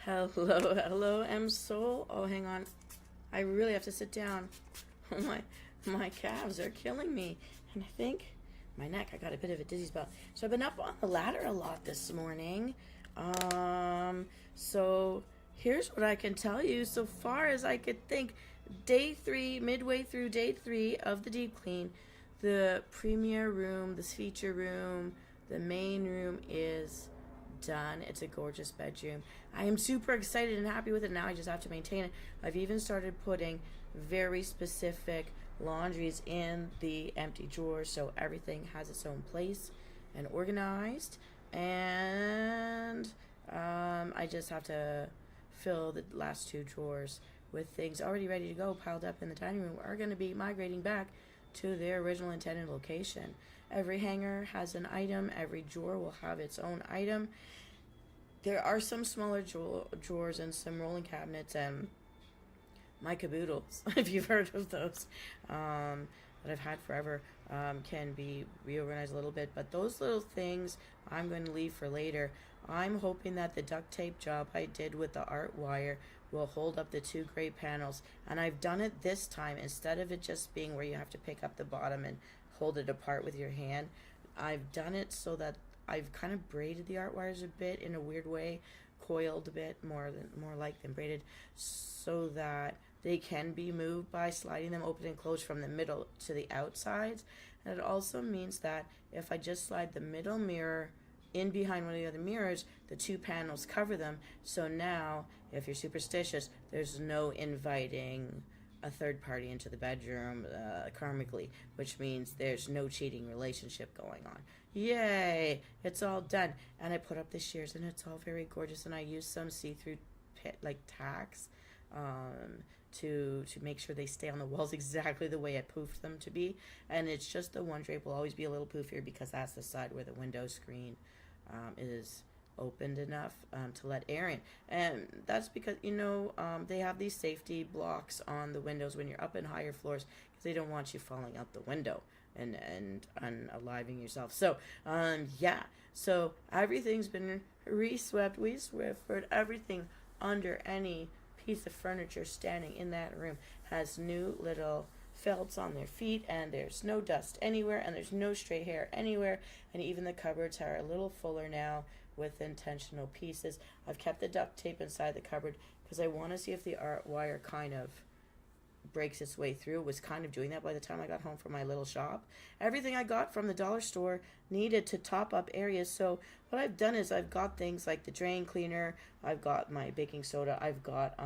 Hello, M Soul. Oh, hang on. I really have to sit down. Oh, my calves are killing me. And I think my neck, I got a bit of a dizzy spell. So I've been up on the ladder a lot this morning. So here's what I can tell you so far as I could think. Day 3, midway through day 3 of the deep clean, the premier room, this feature room, the main room is done. It's a gorgeous bedroom. I am super excited and happy with it. Now I just have to maintain it. I've even started putting very specific laundries in the empty drawers so everything has its own place and organized. And I just have to fill the last 2 drawers with things already ready to go piled up in the dining room are going to be migrating back to their original intended location. Every hanger has an item. Every drawer will have its own item. There are some smaller drawers and some rolling cabinets and my caboodles, if you've heard of those, that I've had forever, can be reorganized a little bit. But those little things I'm going to leave for later. I'm hoping that the duct tape job I did with the art wire will hold up the 2 gray panels. And I've done it this time. Instead of it just being where you have to pick up the bottom and hold it apart with your hand, I've done it so that I've kind of braided the art wires a bit in a weird way, coiled a bit more like than braided, so that they can be moved by sliding them open and closed from the middle to the outsides. And it also means that if I just slide the middle mirror in behind one of the other mirrors, the 2 panels cover them. So now, if you're superstitious, there's no inviting a third party into the bedroom karmically, which means there's no cheating relationship going on. Yay! It's all done. And I put up the shears, and it's all very gorgeous. And I used some see-through tacks to make sure they stay on the walls exactly the way I poofed them to be. And it's just the one drape will always be a little poofier because that's the side where the window screen is opened enough to let air in. And that's because, they have these safety blocks on the windows when you're up in higher floors because they don't want you falling out the window and unaliving yourself. So, So everything's been reswept. We Swiffered everything under any piece of furniture standing in that room has new little felts on their feet, and there's no dust anywhere, and there's no stray hair anywhere, and even the cupboards are a little fuller now with intentional pieces. I've kept the duct tape inside the cupboard because I want to see if the art wire kind of breaks its way through. It was kind of doing that by the time I got home from my little shop. Everything I got from the dollar store needed to top up areas, so what I've done is I've got things like the drain cleaner, I've got my baking soda, I've got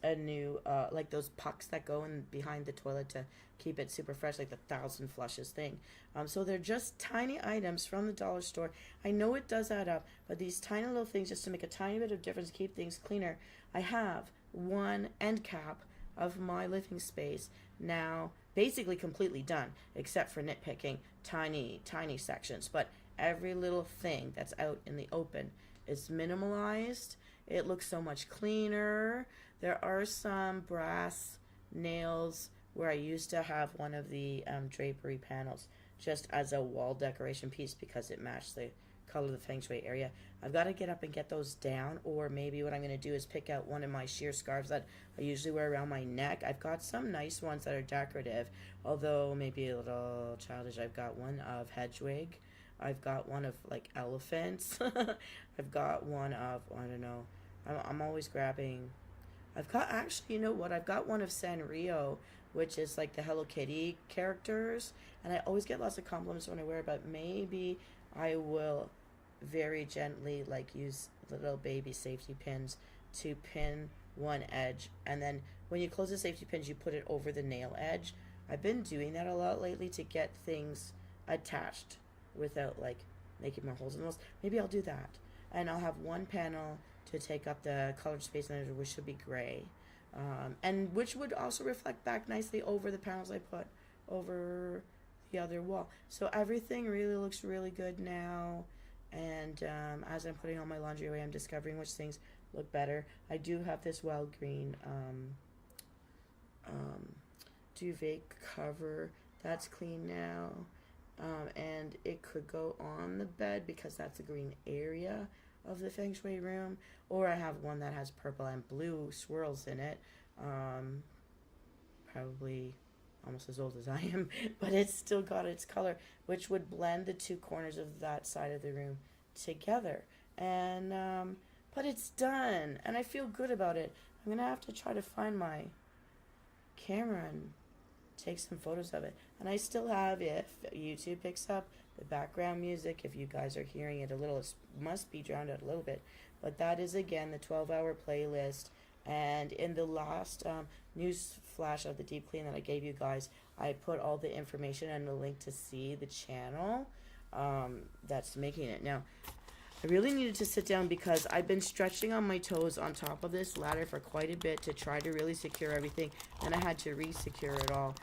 a new like those pucks that go in behind the toilet to keep it super fresh, like the 1,000 flushes thing. So they're just tiny items from the dollar store. I know it does add up, but these tiny little things just to make a tiny bit of difference, keep things cleaner. I have one end cap of my living space now basically completely done, except for nitpicking tiny sections. But every little thing that's out in the open is minimalized. It looks so much cleaner. There are some brass nails where I used to have one of the drapery panels just as a wall decoration piece because it matched the color of the feng shui area. I've got to get up and get those down, or maybe what I'm going to do is pick out one of my sheer scarves that I usually wear around my neck. I've got some nice ones that are decorative, although maybe a little childish. I've got one of Hedwig. I've got one of like elephants. I've got one of, I don't know. I'm always grabbing. I've got, actually, you know what? I've got one of Sanrio, which is like the Hello Kitty characters, and I always get lots of compliments when I wear it, but maybe I will very gently like use little baby safety pins to pin one edge, and then when you close the safety pins you put it over the nail edge. I've been doing that a lot lately to get things attached without like making more holes in those. Maybe I'll do that, and I'll have one panel to take up the colored space, and which should be gray, and which would also reflect back nicely over the panels I put over the other wall. So everything really looks really good now, and as I'm putting all my laundry away, I'm discovering which things look better. I do have this wild green duvet cover that's clean now, and it could go on the bed because that's a green area of the feng shui room, or I have one that has purple and blue swirls in it. Probably almost as old as I am, but it's still got its color, which would blend the two corners of that side of the room together. And but it's done, and I feel good about it. I'm gonna have to try to find my camera and take some photos of it. And I still have, if YouTube picks up, the background music. If you guys are hearing it a little, it must be drowned out a little bit. But that is, again, the 12-hour playlist. And in the last news flash of the deep clean that I gave you guys, I put all the information and the link to see the channel that's making it. Now, I really needed to sit down because I've been stretching on my toes on top of this ladder for quite a bit to try to really secure everything, and I had to re-secure it all.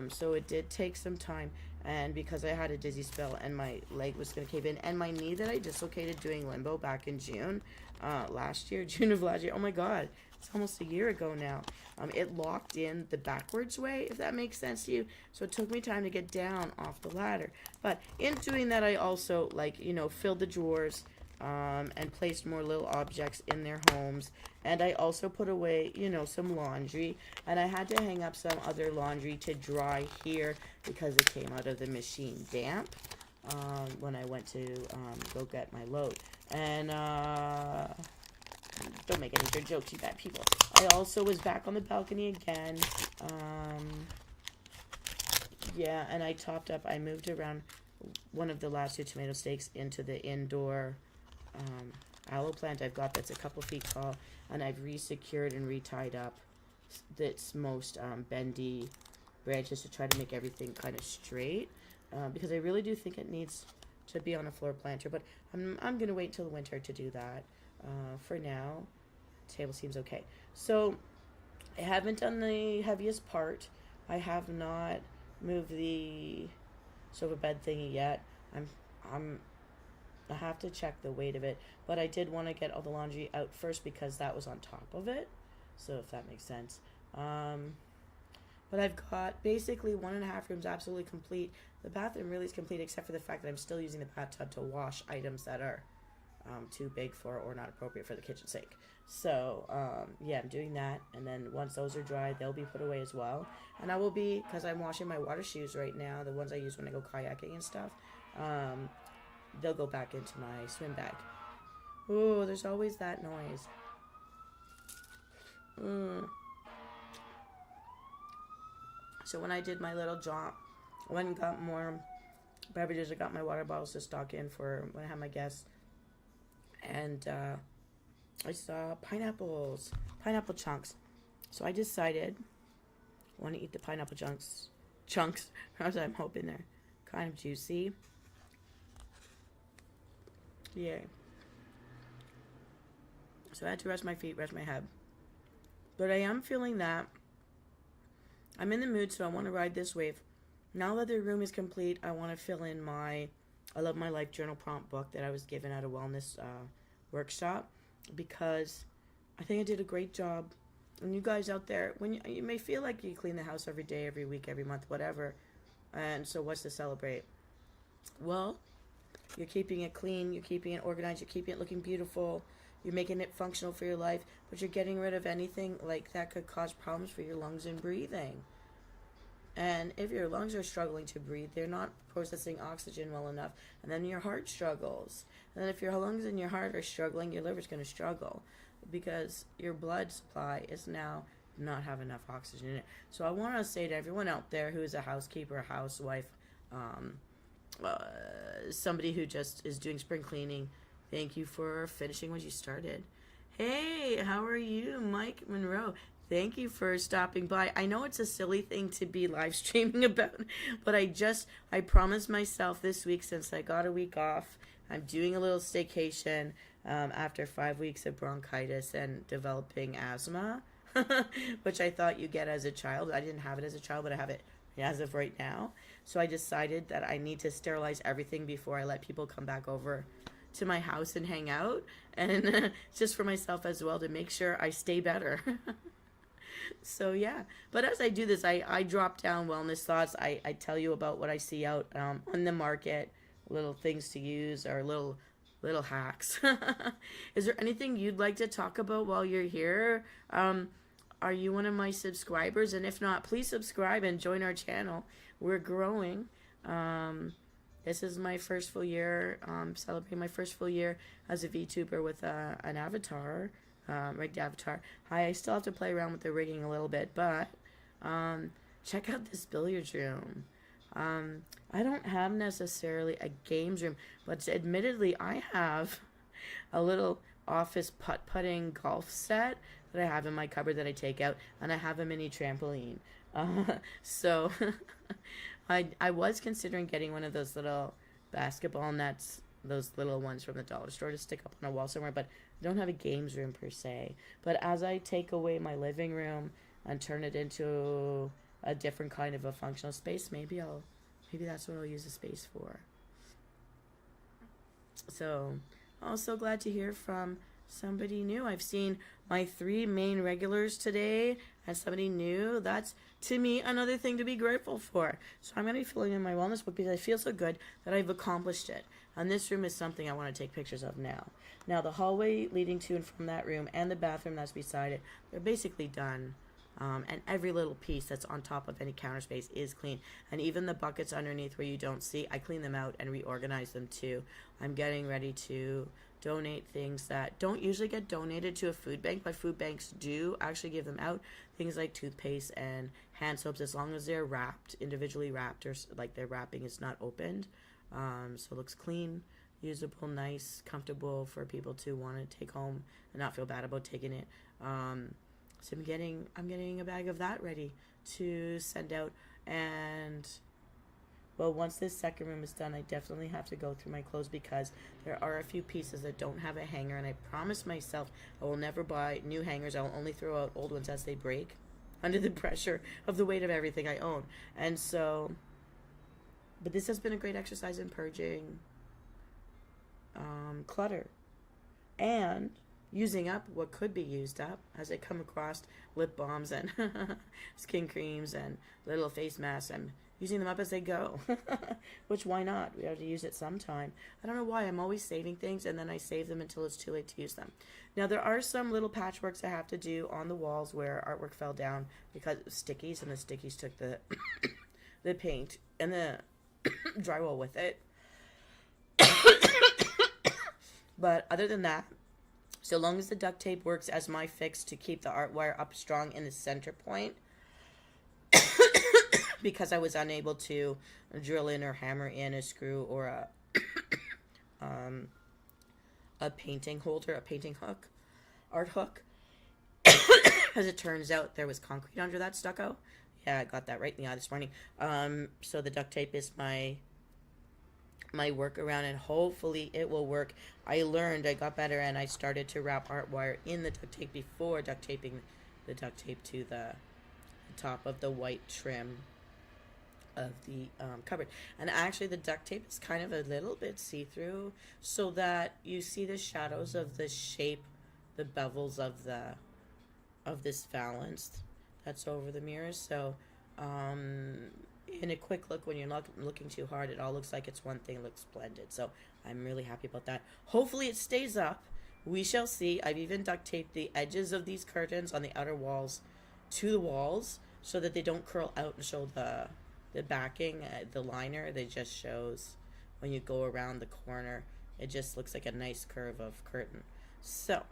So it did take some time, and because I had a dizzy spell and my leg was going to cave in, and my knee that I dislocated doing limbo back in June last year, June of last year, oh my god, it's almost a year ago now. It locked in the backwards way, if that makes sense to you. So it took me time to get down off the ladder. But in doing that, I also, filled the drawers and placed more little objects in their homes. And I also put away, some laundry. And I had to hang up some other laundry to dry here because it came out of the machine damp when I went to go get my load. And don't make any good jokes, you bad people. I also was back on the balcony again. Yeah, and I topped up. I moved around one of the last two tomato stakes into the indoor aloe plant I've got that's a couple feet tall, and I've re-secured and re-tied up its most bendy branches to try to make everything kind of straight, because I really do think it needs to be on a floor planter, but I'm going to wait till the winter to do that. For now, table seems okay. So I haven't done the heaviest part. I have not moved the sofa bed thingy yet. I have to check the weight of it, but I did want to get all the laundry out first because that was on top of it. So if that makes sense. But I've got basically 1.5 rooms absolutely complete. The bathroom really is complete except for the fact that I'm still using the bathtub to wash items that are too big for or not appropriate for the kitchen sink. So yeah, I'm doing that, and then once those are dry, they'll be put away as well. And I will be, because I'm washing my water shoes right now, the ones I use when I go kayaking and stuff, they'll go back into my swim bag. Ooh, there's always that noise. So when I did my little jaunt, I went and got more beverages. I got my water bottles to stock in for when I have my guests. And I saw pineapple chunks. So I decided I want to eat the pineapple chunks, as I'm hoping they're kind of juicy. Yay. So I had to rest my feet, rest my head. But I am feeling that I'm in the mood, so I want to ride this wave. Now that the room is complete, I want to fill in my I Love My Life journal prompt book that I was given at a wellness workshop, because I think I did a great job. And you guys out there, when you may feel like you clean the house every day, every week, every month, whatever, and so what's to celebrate? Well, you're keeping it clean, you're keeping it organized, you're keeping it looking beautiful, you're making it functional for your life, but you're getting rid of anything like that could cause problems for your lungs and breathing. And if your lungs are struggling to breathe, they're not processing oxygen well enough, and then your heart struggles. And then if your lungs and your heart are struggling, your liver's going to struggle because your blood supply is now not have enough oxygen in it. So I want to say to everyone out there who is a housekeeper, a housewife, somebody who just is doing spring cleaning, thank you for finishing what you started. Hey, how are you, Mike Monroe? Thank you for stopping by. I know it's a silly thing to be live streaming about, but I promised myself this week, since I got a week off, I'm doing a little staycation after 5 weeks of bronchitis and developing asthma, which I thought you get as a child. I didn't have it as a child, but I have it as of right now. So I decided that I need to sterilize everything before I let people come back over to my house and hang out, and just for myself as well, to make sure I stay better. So yeah, but as I do this, I drop down wellness thoughts. I tell you about what I see out on the market, little things to use, or little little hacks. Is there anything you'd like to talk about while you're here? Are you one of my subscribers? And if not, please subscribe and join our channel. We're growing. This is my first full year, celebrating my first full year as a VTuber with an avatar, rigged avatar. I still have to play around with the rigging a little bit, but check out this billiards room. I don't have necessarily a games room, but admittedly I have a little office putt-putting golf set that I have in my cupboard that I take out, and I have a mini trampoline. So I was considering getting one of those little basketball nets, those little ones from the dollar store to stick up on a wall somewhere, but I don't have a games room per se. But as I take away my living room and turn it into a different kind of a functional space, maybe that's what I'll use the space for. So, also glad to hear from somebody new. I've seen my 3 main regulars today and somebody new. That's, to me, another thing to be grateful for. So I'm going to be filling in my wellness book because I feel so good that I've accomplished it. And this room is something I want to take pictures of now. Now, the hallway leading to and from that room and the bathroom that's beside it, they're basically done. And every little piece that's on top of any counter space is clean. And even the buckets underneath where you don't see, I clean them out and reorganize them too. I'm getting ready to donate things that don't usually get donated to a food bank, but food banks do actually give them out. Things like toothpaste and hand soaps, as long as they're wrapped, individually wrapped, or like their wrapping is not opened. So it looks clean, usable, nice, comfortable for people to want to take home and not feel bad about taking it. So I'm getting a bag of that ready to send out. And well, once this second room is done, I definitely have to go through my clothes because there are a few pieces that don't have a hanger, and I promised myself I will never buy new hangers. I will only throw out old ones as they break under the pressure of the weight of everything I own. And so, but this has been a great exercise in purging clutter and using up what could be used up as I come across lip balms and skin creams and little face masks. I'm using them up as they go, which why not? We have to use it sometime. I don't know why. I'm always saving things and then I save them until it's too late to use them. Now, there are some little patchworks I have to do on the walls where artwork fell down because it was stickies, and the stickies took the the paint and the drywall with it. But other than that, so long as the duct tape works as my fix to keep the art wire up strong in the center point, because I was unable to drill in or hammer in a screw or a painting holder, a painting hook, art hook. As it turns out, there was concrete under that stucco. Yeah, I got that right in the eye this morning. So the duct tape is my workaround, and hopefully it will work. I got better, and I started to wrap art wire in the duct tape before duct taping the duct tape to the top of the white trim of the cupboard. And actually the duct tape is kind of a little bit see-through, so that you see the shadows of the shape, the bevels of this valance that's over the mirrors. So in a quick look, when you're not looking too hard, it all looks like it's one thing. It looks blended. So I'm really happy about that. Hopefully it stays up. We shall see. I've even duct taped the edges of these curtains on the outer walls to the walls so that they don't curl out and show the backing, the liner. They just shows when you go around the corner. It just looks like a nice curve of curtain. So,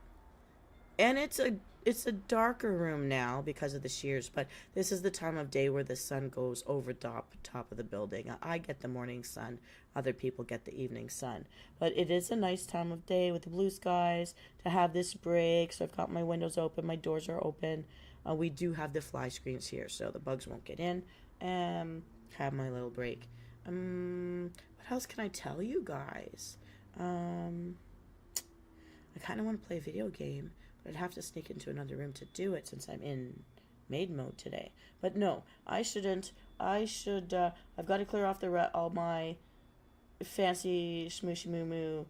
and it's a darker room now because of the shears, but this is the time of day where the sun goes over top of the building. I get the morning sun, other people get the evening sun, but it is a nice time of day with the blue skies to have this break. So I've got my windows open, my doors are open. We do have the fly screens here, so the bugs won't get in. Have my little break. What else can I tell you guys? I kind of want to play a video game, but I'd have to sneak into another room to do it since I'm in maid mode today. But no, I shouldn't. I've got to clear off all my fancy smooshy moo moo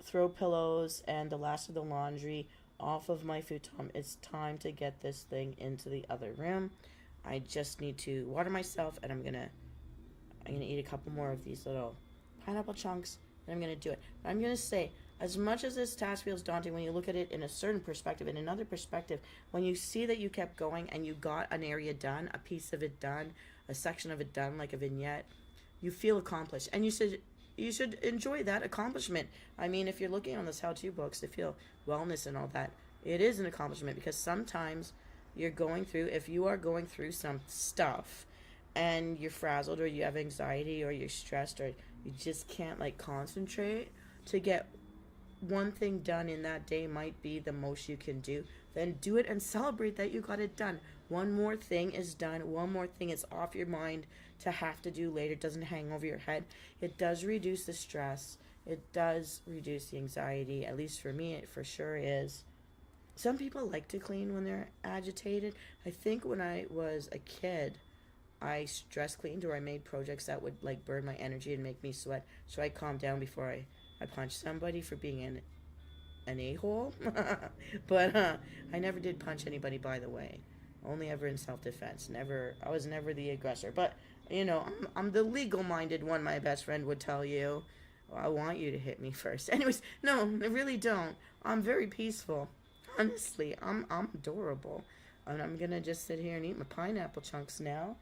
throw pillows and the last of the laundry off of my futon. It's time to get this thing into the other room. I just need to water myself, and I'm gonna eat a couple more of these little pineapple chunks, and I'm gonna do it. But I'm gonna say as much as this task feels daunting when you look at it in a certain perspective, in another perspective, when you see that you kept going and you got an area done, a piece of it done, a section of it done, like a vignette, you feel accomplished, and you should enjoy that accomplishment. I mean, if you're looking on those how-to books to feel wellness and all that, it is an accomplishment, because sometimes you're going through, if you are going through some stuff and you're frazzled, or you have anxiety, or you're stressed, or you just can't like concentrate, to get one thing done in that day might be the most you can do. Then do it and celebrate that you got it done. One more thing is done. One more thing is off your mind to have to do later. It doesn't hang over your head. It does reduce the stress. It does reduce the anxiety. At least for me, it for sure is. Some people like to clean when they're agitated. I think when I was a kid, I stress cleaned, or I made projects that would like burn my energy and make me sweat. So I calmed down before I punched somebody for being an a-hole. But I never did punch anybody, by the way. Only ever in self-defense. I was never the aggressor. But, I'm the legal-minded one, my best friend would tell you. Well, I want you to hit me first. Anyways, no, I really don't. I'm very peaceful. Honestly, I'm adorable. And I'm going to just sit here and eat my pineapple chunks now.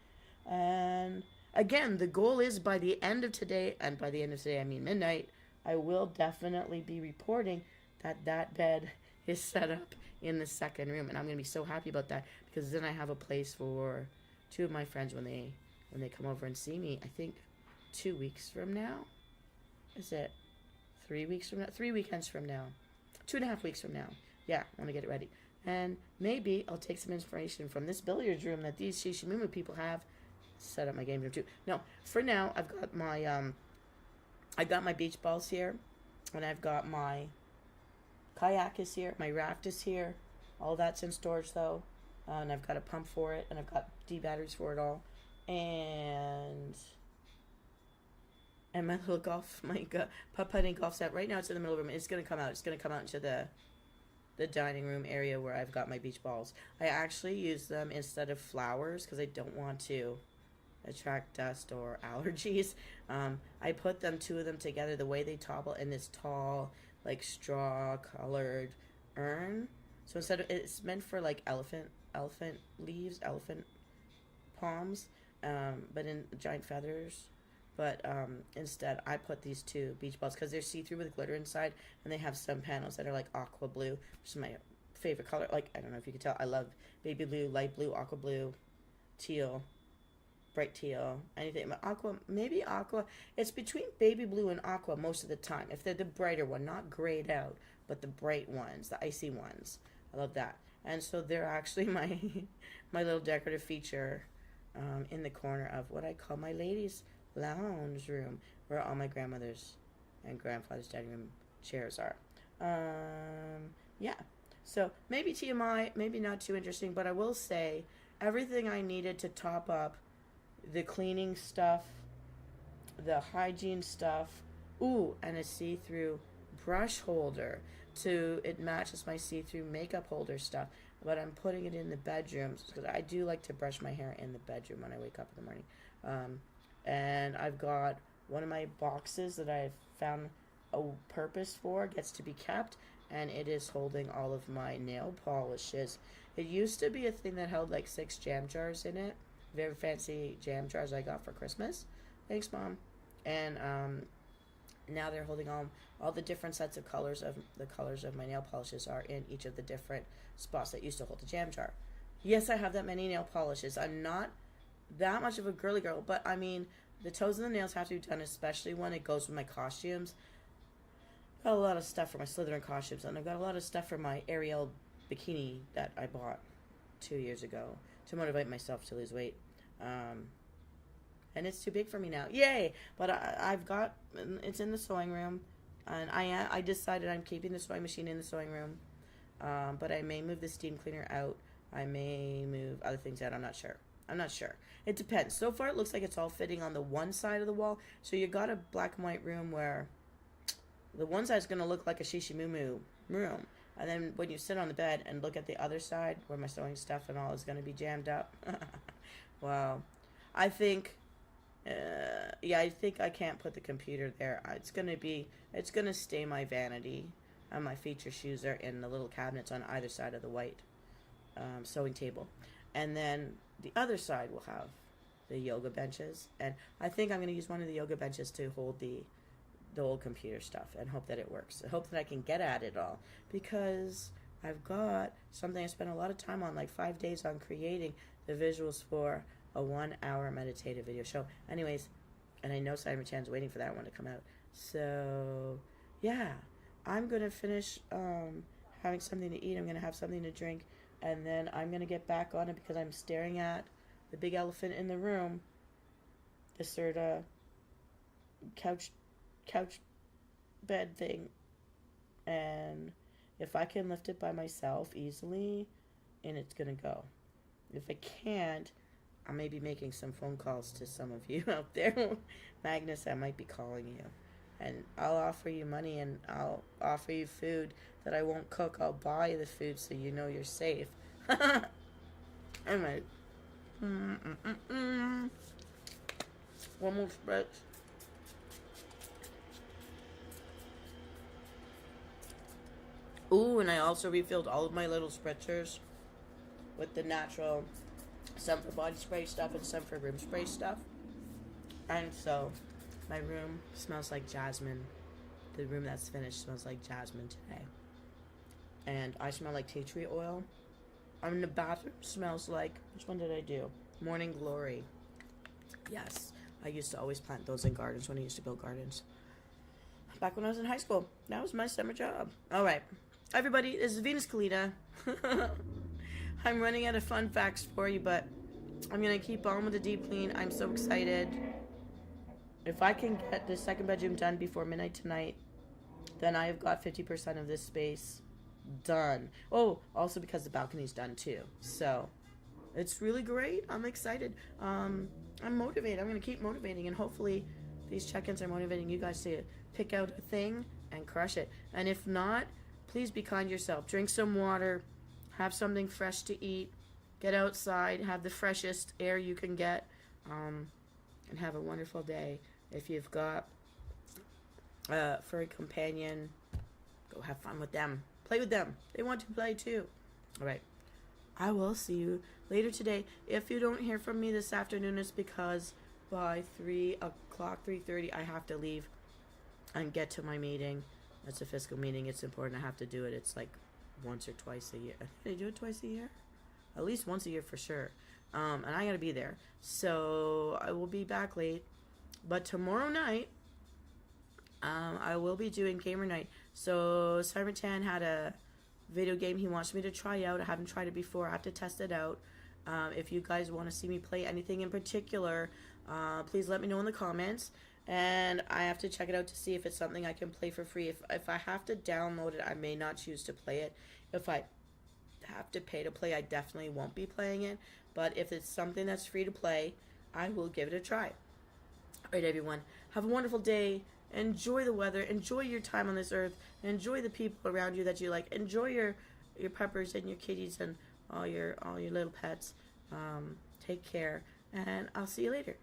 And, again, the goal is by the end of today, and by the end of today I mean midnight, I will definitely be reporting that bed is set up in the second room, and I'm gonna be so happy about that, because then I have a place for two of my friends when they come over and see me. I think 2 weeks from now. Is it 3 weeks from now? 3 weekends from now. 2.5 weeks from now. Yeah, I want to get it ready. And maybe I'll take some inspiration from this billiards room that these Shishimumu people have. Set up my game room too. No, for now I've got my beach balls here, and I've got my kayak is here, my raft is here. All that's in storage though, and I've got a pump for it, and I've got D batteries for it all, and my little putt-putting golf set. Right now it's in the middle of the room. It's gonna come out. It's gonna come out into the dining room area where I've got my beach balls. I actually use them instead of flowers because I don't want to attract dust or allergies. I put two of them together the way they topple in this tall, like straw colored urn. So instead of, it's meant for like elephant leaves, elephant palms, but in giant feathers. But instead, I put these two beach balls because they're see-through with glitter inside, and they have some panels that are like aqua blue, which is my favorite color. Like, I don't know if you can tell, I love baby blue, light blue, aqua blue, teal, bright teal, anything. Maybe aqua. It's between baby blue and aqua most of the time. If they're the brighter one, not grayed out, but the bright ones, the icy ones. I love that. And so they're actually my my little decorative feature in the corner of what I call my ladies' lounge room, where all my grandmother's and grandfather's dining room chairs are. Yeah. So maybe TMI, maybe not too interesting, but I will say everything I needed to top up the cleaning stuff, the hygiene stuff, and a see-through brush holder it matches my see-through makeup holder stuff, but I'm putting it in the bedrooms because I do like to brush my hair in the bedroom when I wake up in the morning. And I've got one of my boxes that I've found a purpose for, gets to be kept, and it is holding all of my nail polishes. It used to be a thing that held like 6 jam jars in it. Very fancy jam jars I got for Christmas. Thanks, Mom. And now they're holding all the different sets of colors of my nail polishes are in each of the different spots that used to hold the jam jar. Yes, I have that many nail polishes. I'm not that much of a girly girl, but I mean, the toes and the nails have to be done, especially when it goes with my costumes. Got a lot of stuff for my Slytherin costumes, and I've got a lot of stuff for my Ariel bikini that I bought 2 years ago to motivate myself to lose weight. And it's too big for me now. Yay! But I've got, it's in the sewing room, and I decided I'm keeping the sewing machine in the sewing room, but I may move the steam cleaner out. I may move other things out. I'm not sure. It depends. So far, it looks like it's all fitting on the one side of the wall. So you got a black and white room where the one side's going to look like a Shishimumu room. And then when you sit on the bed and look at the other side where my sewing stuff and all is going to be jammed up. Wow. I think Yeah, I think I can't put the computer there. It's gonna stay my vanity. And my feature shoes are in the little cabinets on either side of the white sewing table. And then the other side will have the yoga benches. And I think I'm gonna use one of the yoga benches to hold the old computer stuff and hope that it works. I hope that I can get at it all because I've got something I spent a lot of time on, like 5 days on creating the visuals for a 1 hour meditative video show. Anyways, and I know Simon Chan's waiting for that one to come out. So, yeah, I'm going to finish having something to eat. I'm going to have something to drink. And then I'm going to get back on it because I'm staring at the big elephant in the room. This sort of couch bed thing. And if I can lift it by myself easily, and it's going to go. If I can't, I may be making some phone calls to some of you out there. Magnus, I might be calling you. And I'll offer you money and I'll offer you food that I won't cook. I'll buy the food so you know you're safe. Anyway. One more stretch. Ooh, and I also refilled all of my little spritzers with the natural, some for body spray stuff and some for room spray stuff. And so my room smells like jasmine. The room that's finished smells like jasmine today. And I smell like tea tree oil. In the bathroom smells like, which one did I do? Morning Glory. Yes, I used to always plant those in gardens when I used to build gardens. Back when I was in high school. That was my summer job. Alright, everybody, this is Venus Kalita. I'm running out of fun facts for you, but I'm going to keep on with the deep clean. I'm so excited. If I can get the second bedroom done before midnight tonight, then I have got 50% of this space done. Oh, also because the balcony's done too. So, it's really great. I'm excited. I'm motivated. I'm going to keep motivating, and hopefully these check-ins are motivating you guys to pick out a thing and crush it. And if not, please be kind to yourself. Drink some water. Have something fresh to eat. Get outside. Have the freshest air you can get. And have a wonderful day. If you've got a furry companion, go have fun with them. Play with them. They want to play too. All right. I will see you later today. If you don't hear from me this afternoon, it's because by 3 o'clock, 3:30, I have to leave and get to my meeting. It's a fiscal meeting. It's important. I have to do it. It's like once or twice a year. Did I do it twice a year? At least once a year for sure. And I gotta be there. So I will be back late. But tomorrow night, I will be doing gamer night. So Simon Chan had a video game he wants me to try out. I haven't tried it before. I have to test it out. If you guys want to see me play anything in particular, please let me know in the comments. And I have to check it out to see if it's something I can play for free. If I have to download it, I may not choose to play it. If I have to pay to play, I definitely won't be playing it. But if it's something that's free to play, I will give it a try. Alright, everyone. Have a wonderful day. Enjoy the weather. Enjoy your time on this earth. Enjoy the people around you that you like. Enjoy your peppers and your kitties and all your little pets. Take care. And I'll see you later.